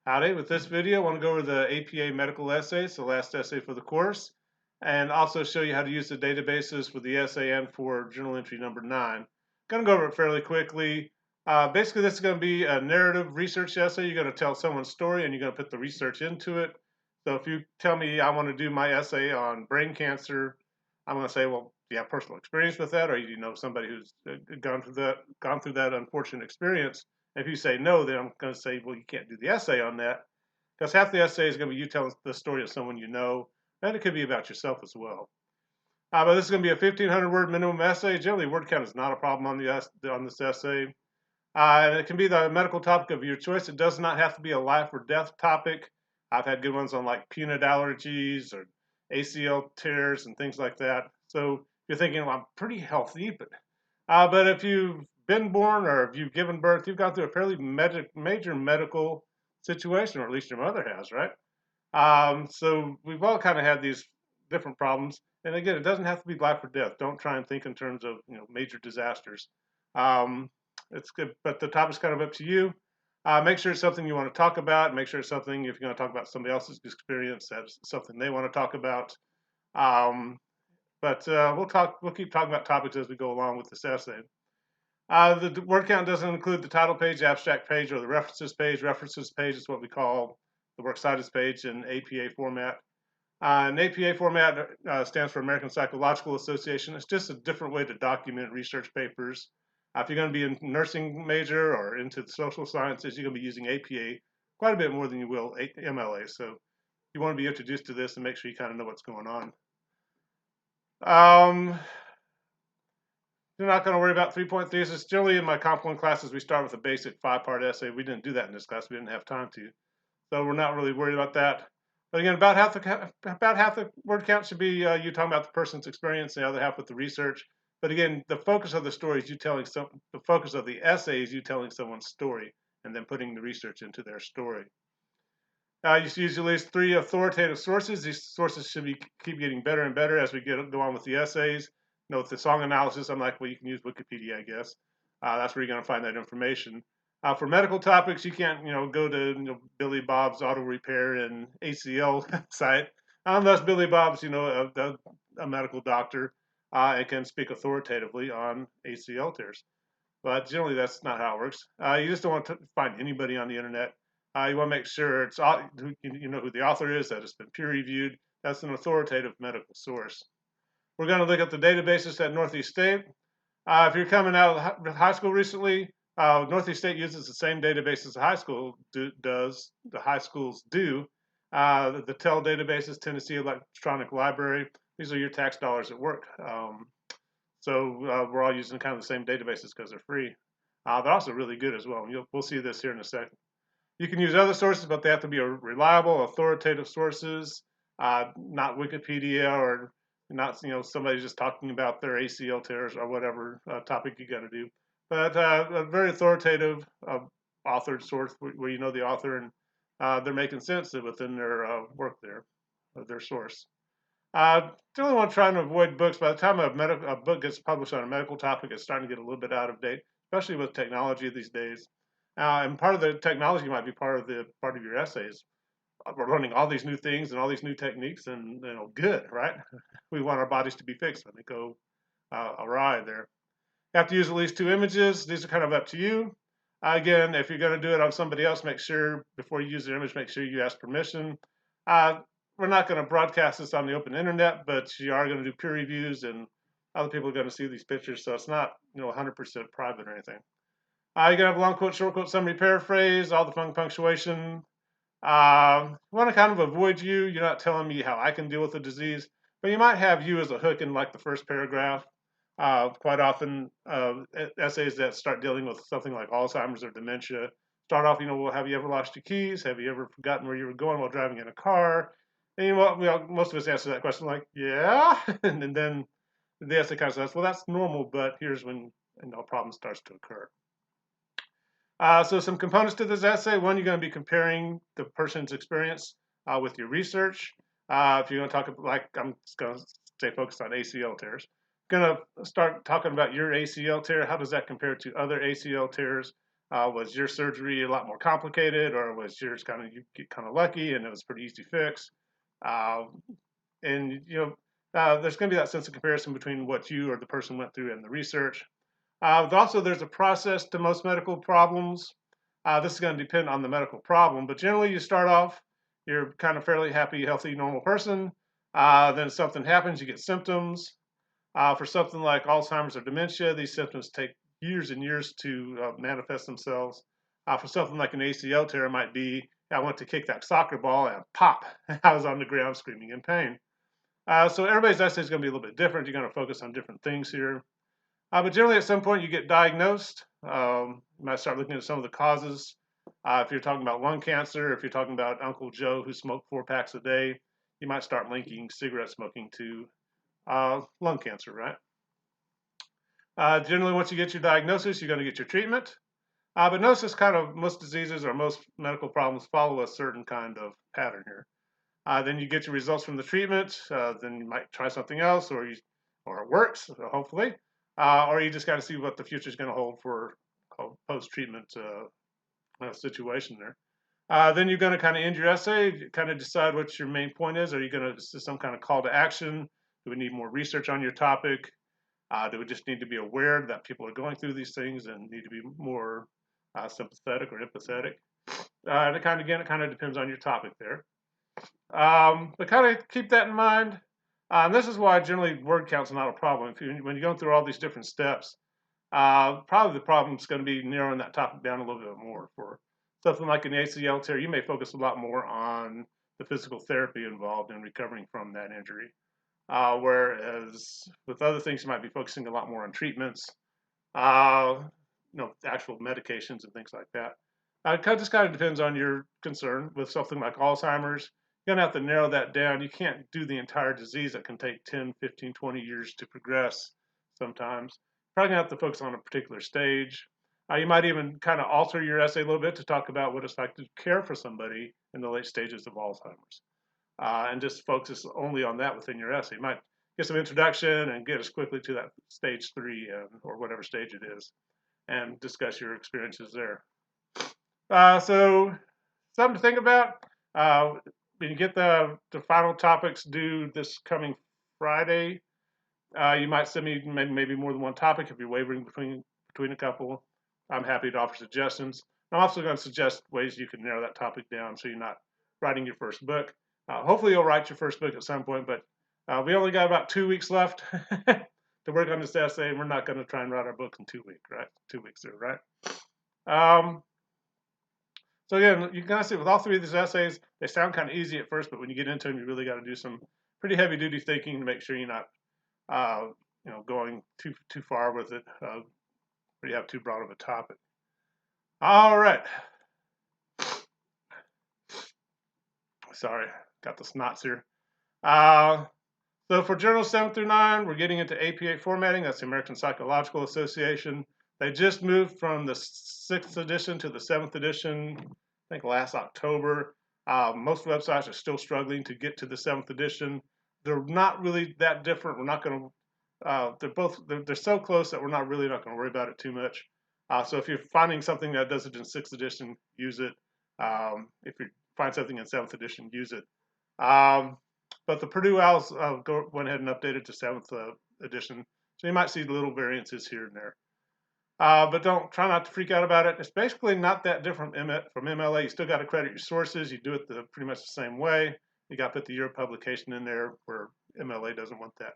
Howdy, with this video I want to go over the APA medical essays, the last essay for the course, and also show you how to use the databases for the SAN for journal entry number 9. Going to go over it fairly quickly. Basically this is going to be a narrative research essay. You're going to tell someone's story and you're going to put the research into it. So if you tell me I want to do my essay on brain cancer, I'm going to say, well, do you have personal experience with that, or do you know somebody who's gone through that unfortunate experience? If you say no, then I'm going to say, well, you can't do the essay on that, because half the essay is going to be you telling the story of someone you know, and it could be about yourself as well. But this is going to be a 1,500 word minimum essay. Generally, word count is not a problem on this essay. And it can be the medical topic of your choice. It does not have to be a life or death topic. I've had good ones on like peanut allergies or ACL tears and things like that. So you're thinking, well, I'm pretty healthy, but if you've been born or if you've given birth, you've gone through a fairly major medical situation, or at least your mother has, right? So we've all kind of had these different problems. And again, it doesn't have to be life or death. Don't try and think in terms of major disasters. Um, it's good, but the topic's kind of up to you. Make sure it's something you want to talk about. Make sure it's something, if you're going to talk about somebody else's experience, that's something they want to talk about. Um, we'll keep talking about topics as we go along with this essay. The word count doesn't include the title page, abstract page, or the references page. References page is what we call the works cited page in APA format. An APA format stands for American Psychological Association. It's just a different way to document research papers. If you're going to be a nursing major or into the social sciences, you're going to be using APA quite a bit more than you will MLA. So you want to be introduced to this and make sure you kind of know what's going on. You're not going to worry about 3-point thesis. Generally, in my Comp 1 classes, we start with a basic 5-part essay. We didn't do that in this class. We didn't have time to. So we're not really worried about that. But again, about half the word count should be you talking about the person's experience, the other half with the research. But again, the focus of the story is the focus of the essay is you telling someone's story and then putting the research into their story. You should use at least 3 authoritative sources. These sources should keep getting better and better as we go on with the essays. With the song analysis, I'm like, well, you can use Wikipedia, I guess. That's where you're going to find that information. For medical topics, you can't, go to Billy Bob's Auto Repair and ACL site, unless Billy Bob's, a medical doctor and can speak authoritatively on ACL tears. But generally, that's not how it works. You just don't want to find anybody on the internet. You want to make sure you know who the author is, that it's been peer reviewed. That's an authoritative medical source. We're going to look at the databases at Northeast State. If you're coming out of high school recently, Northeast State uses the same database as the high school does. The high schools do. The TEL databases, Tennessee Electronic Library. These are your tax dollars at work. So we're all using kind of the same databases because they're free. They're also really good as well. We'll see this here in a second. You can use other sources, but they have to be reliable, authoritative sources, not Wikipedia or not somebody just talking about their ACL tears or whatever topic you got to do. But a very authoritative authored source where you know the author and they're making sense within their work there, of their source. Generally want to try and avoid books. By the time a book gets published on a medical topic, it's starting to get a little bit out of date, especially with technology these days. And part of the technology might be part of your essays. We're learning all these new things and all these new techniques, and good, right? We want our bodies to be fixed when they go awry there. You have to use at least 2 images. These are kind of up to you. Again, if you're going to do it on somebody else, make sure before you use their image, make sure you ask permission. We're not going to broadcast this on the open internet, but you are going to do peer reviews, and other people are going to see these pictures, so it's not 100% private or anything. You're going to have long quote, short quote, summary, paraphrase, all the fun punctuation. Want to kind of avoid you. You're not telling me how I can deal with the disease, but you might have you as a hook in like the first paragraph. Quite often, essays that start dealing with something like Alzheimer's or dementia start off, well, have you ever lost your keys? Have you ever forgotten where you were going while driving in a car? And most of us answer that question like, yeah, and then the essay kind of says, well, that's normal, but here's when a problem starts to occur. So some components to this essay. One, you're going to be comparing the person's experience with your research. If you're going to talk like I'm just going to stay focused on ACL tears. Going to start talking about your ACL tear. How does that compare to other ACL tears? Was your surgery a lot more complicated, or was yours you get kind of lucky and it was a pretty easy fix? Uh, and there's going to be that sense of comparison between what you or the person went through and the research. Also, there's a process to most medical problems. This is going to depend on the medical problem, but generally you start off, you're kind of fairly happy, healthy, normal person. Then something happens, you get symptoms. For something like Alzheimer's or dementia, these symptoms take years and years to manifest themselves. For something like an ACL tear, it might be, I went to kick that soccer ball and pop, I was on the ground screaming in pain. So everybody's essay is going to be a little bit different. You're going to focus on different things here. But generally, at some point, you get diagnosed. You might start looking at some of the causes. If you're talking about lung cancer, if you're talking about Uncle Joe who smoked 4 packs a day, you might start linking cigarette smoking to lung cancer, right? Generally, once you get your diagnosis, you're going to get your treatment. But notice kind of most diseases or most medical problems follow a certain kind of pattern here. Then you get your results from the treatment. Then you might try something else, or it works, hopefully. Or you just got to see what the future is going to hold for post-treatment situation there. Then you're going to kind of end your essay, kind of decide what your main point is. Are you going to some kind of call to action? Do we need more research on your topic? Do we just need to be aware that people are going through these things and need to be more sympathetic or empathetic? And it kind of depends on your topic there. But kind of keep that in mind. And this is why generally word count's not a problem. When you're going through all these different steps, probably the problem is going to be narrowing that topic down a little bit more. For something like an ACL tear, you may focus a lot more on the physical therapy involved in recovering from that injury. Whereas with other things, you might be focusing a lot more on treatments, actual medications and things like that. It just kind of depends on your concern. With something like Alzheimer's, you're going to have to narrow that down. You can't do the entire disease. That can take 10, 15, 20 years to progress sometimes. Probably going to have to focus on a particular stage. You might even kind of alter your essay a little bit to talk about what it's like to care for somebody in the late stages of Alzheimer's. And just focus only on that within your essay. You might get some introduction and get us quickly to that stage 3 or whatever stage it is, and discuss your experiences there. So something to think about. When you get the final topics due this coming Friday, you might send me maybe more than one topic if you're wavering between a couple. I'm happy to offer suggestions. I'm also going to suggest ways you can narrow that topic down so you're not writing your first book. Hopefully you'll write your first book at some point, but we only got about 2 weeks left to work on this essay, and we're not going to try and write our book in 2 weeks, right? 2 weeks there, right? So again, you can kind of see with all 3 of these essays, they sound kind of easy at first, but when you get into them, you really got to do some pretty heavy-duty thinking to make sure you're not, going too far with it, or you have too broad of a topic. All right. Sorry, got the snots here. So for journals 7 through 9, we're getting into AP8 formatting. That's the American Psychological Association. They just moved from the 6th edition to the 7th edition, I think last October. Most websites are still struggling to get to the 7th edition. They're not really that different. We're not going to, they're so close that we're not going to worry about it too much. So if you're finding something that does it in 6th edition, use it. If you find something in 7th edition, use it. But the Purdue Owls went ahead and updated to 7th edition. So you might see little variances here and there. But try not to freak out about it. It's basically not that different from MLA. You still got to credit your sources. You do it pretty much the same way. You got to put the year of publication in there where MLA doesn't want that.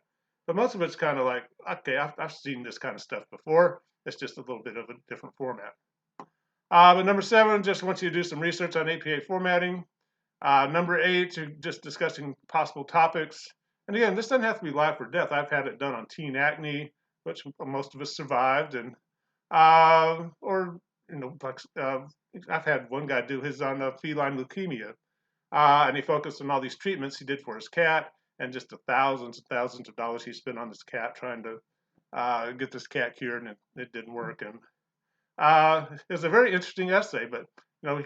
But most of it's kind of like, okay, I've seen this kind of stuff before. It's just a little bit of a different format. But number 7 just wants you to do some research on APA formatting. Number 8, you're just discussing possible topics. And again, this doesn't have to be life or death. I've had it done on teen acne, which most of us survived, and I've had one guy do his on feline leukemia, and he focused on all these treatments he did for his cat, and just the thousands and thousands of dollars he spent on this cat trying to get this cat cured, and it didn't work. And it was a very interesting essay, but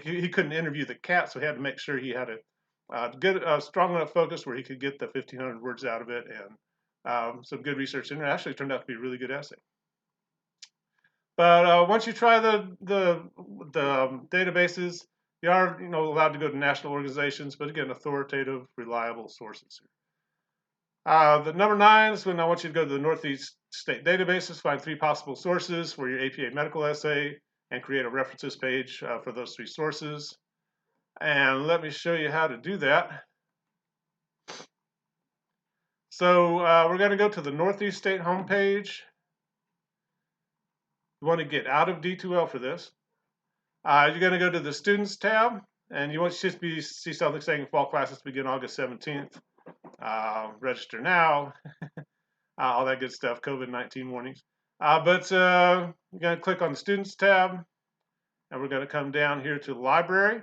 he couldn't interview the cat, so he had to make sure he had a strong enough focus where he could get the 1,500 words out of it, and some good research in there. It actually turned out to be a really good essay. But once you try the databases, you are allowed to go to national organizations, but again, authoritative, reliable sources. The number 9 is when I want you to go to the Northeast State Databases, find 3 possible sources for your APA medical essay, and create a references page for those 3 sources. And let me show you how to do that. So we're going to go to the Northeast State homepage. You want to get out of D2L for this. You're going to go to the Students tab, and you want to see something saying fall classes begin August 17th. Register now, all that good stuff, COVID-19 warnings. But you're going to click on the Students tab, and we're going to come down here to the library.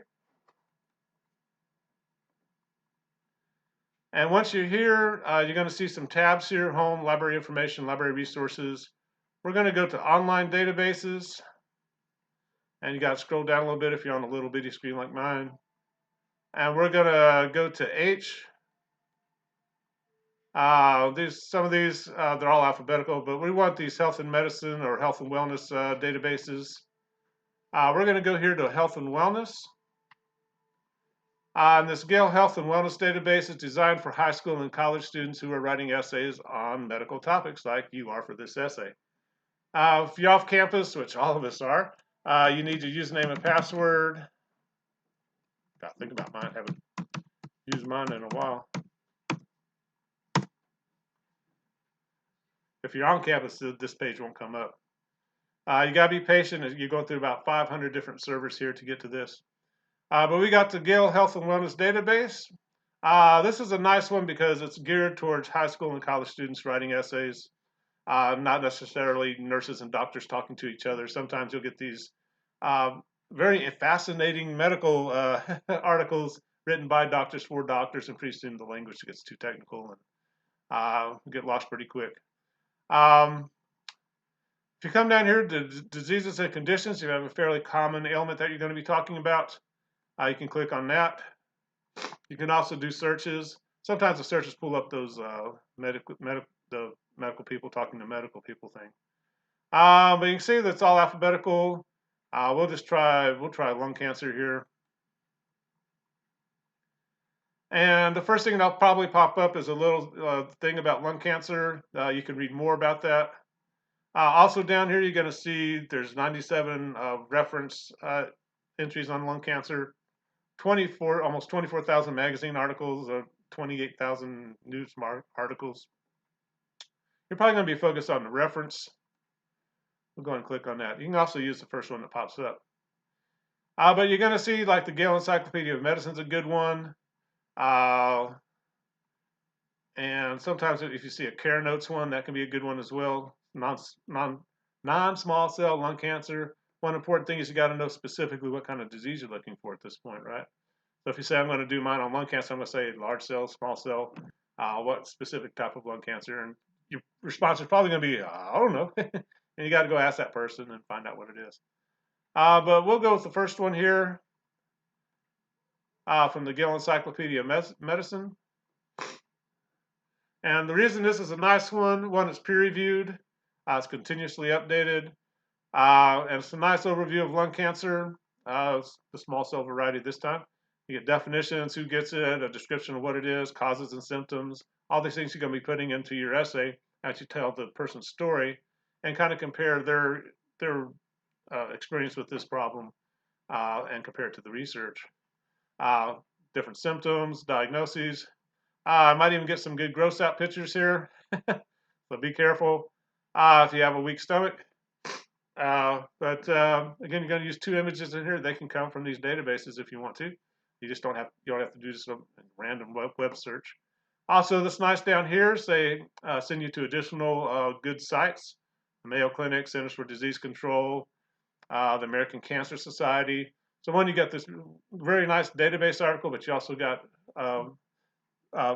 And once you're here, you're going to see some tabs here: Home, Library Information, Library Resources. We're going to go to Online Databases, and you got to scroll down a little bit if you're on a little bitty screen like mine. And we're going to go to H. Some of these, they're all alphabetical, but we want these health and medicine or health and wellness databases. We're going to go here to health and wellness. And this Gale Health and Wellness database is designed for high school and college students who are writing essays on medical topics like you are for this essay. If you're off campus, which all of us are, you need your username and password. Gotta think about mine. Haven't used mine in a while. If you're on campus, this page won't come up. You gotta be patient. You're going through about 500 different servers here to get to this. But we got the Gale Health and Wellness database. This is a nice one because it's geared towards high school and college students writing essays, not necessarily nurses and doctors talking to each other. Sometimes you'll get these very fascinating medical articles written by doctors for doctors, and pretty soon the language gets too technical and get lost pretty quick. If you come down here to diseases and conditions, you have a fairly common ailment that you're going to be talking about. You can click on that. You can also do searches. Sometimes the searches pull up those medical people talking to medical people thing. But you can see that's all alphabetical. We'll try lung cancer here. And the first thing that'll probably pop up is a little thing about lung cancer. You can read more about that. Also down here, you're going to see there's 97 reference entries on lung cancer, almost 24,000 magazine articles, 28,000 news articles. You're probably going to be focused on the reference. We'll go and click on that. You can also use the first one that pops up. But you're going to see like the Gale Encyclopedia of Medicine is a good one. And sometimes if you see a Care Notes one, that can be a good one as well. Non-small cell lung cancer. One important thing is you got to know specifically what kind of disease you're looking for at this point, right? So if you say I'm going to do mine on lung cancer, I'm going to say large cell, small cell, what specific type of lung cancer, and your response is probably going to be, I don't know. And you got to go ask that person and find out what it is. But we'll go with the first one here from the Gale Encyclopedia of Medicine. And the reason this is a nice one, it's peer-reviewed, it's continuously updated, and it's a nice overview of lung cancer, the small cell variety this time. You get definitions, who gets it, a description of what it is, causes and symptoms, all these things you're going to be putting into your essay as you tell the person's story, and kind of compare their experience with this problem and compare it to the research. Different symptoms, diagnoses. I might even get some good gross out pictures here, so be careful if you have a weak stomach. But again, you're going to use 2 images in here. They can come from these databases if you want to. You just don't have to do some random web search. Also, this nice down here, send you to additional good sites: the Mayo Clinic, Centers for Disease Control, the American Cancer Society. So one, you got this very nice database article, but you also got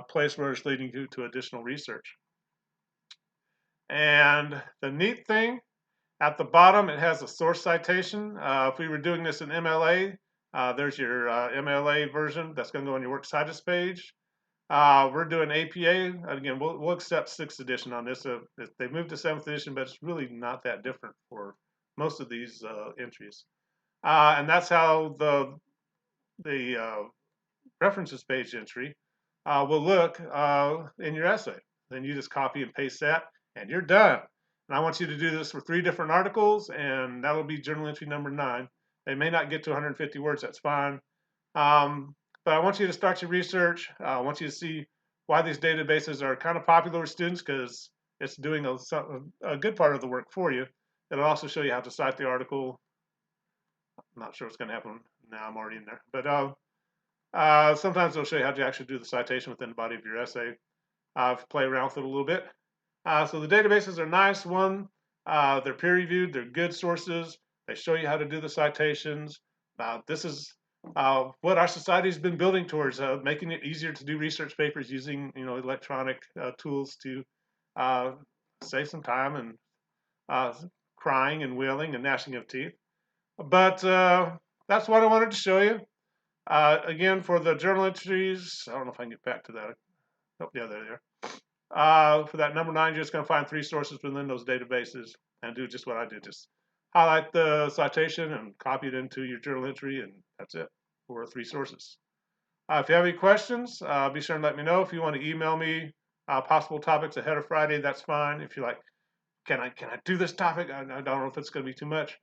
place where it's leading you to additional research. And the neat thing, at the bottom, it has a source citation. If we were doing this in MLA, there's your MLA version that's going to go on your Works Citus page. We're doing APA. Again, we'll accept 6th edition on this. They moved to 7th edition, but it's really not that different for most of these entries. And that's how the references page entry will look in your essay. Then you just copy and paste that, and you're done. And I want you to do this for 3 different articles, and that'll be journal entry number 9. They may not get to 150 words, that's fine. But I want you to start your research. I want you to see why these databases are kind of popular with students, because it's doing a good part of the work for you. It'll also show you how to cite the article. I'm not sure what's going to happen now. I'm already in there. But sometimes it'll show you how to actually do the citation within the body of your essay. Play around with it a little bit. So the databases are nice. One, they're peer-reviewed. They're good sources. They show you how to do the citations. This is what our society's been building towards, making it easier to do research papers using electronic tools to save some time and crying and wailing and gnashing of teeth. But that's what I wanted to show you. Again, for the journal entries, I don't know if I can get back to that. Oh, yeah, there. For that number 9, you're just going to find 3 sources within those databases and do just what I did. Just highlight the citation and copy it into your journal entry, and that's it for 3 sources. If you have any questions, be sure and let me know. If you want to email me possible topics ahead of Friday, that's fine. If you're like, can I do this topic? I don't know if it's going to be too much.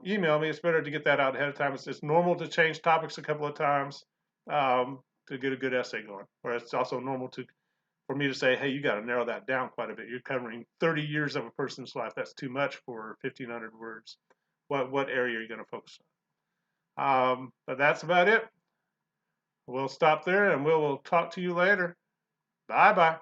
Email me. It's better to get that out ahead of time. It's normal to change topics a couple of times to get a good essay going. Or it's also normal for me to say, hey, you got to narrow that down quite a bit. You're covering 30 years of a person's life. That's too much for 1,500 words. What area are you going to focus on? But that's about it. We'll stop there, and we'll talk to you later. Bye-bye.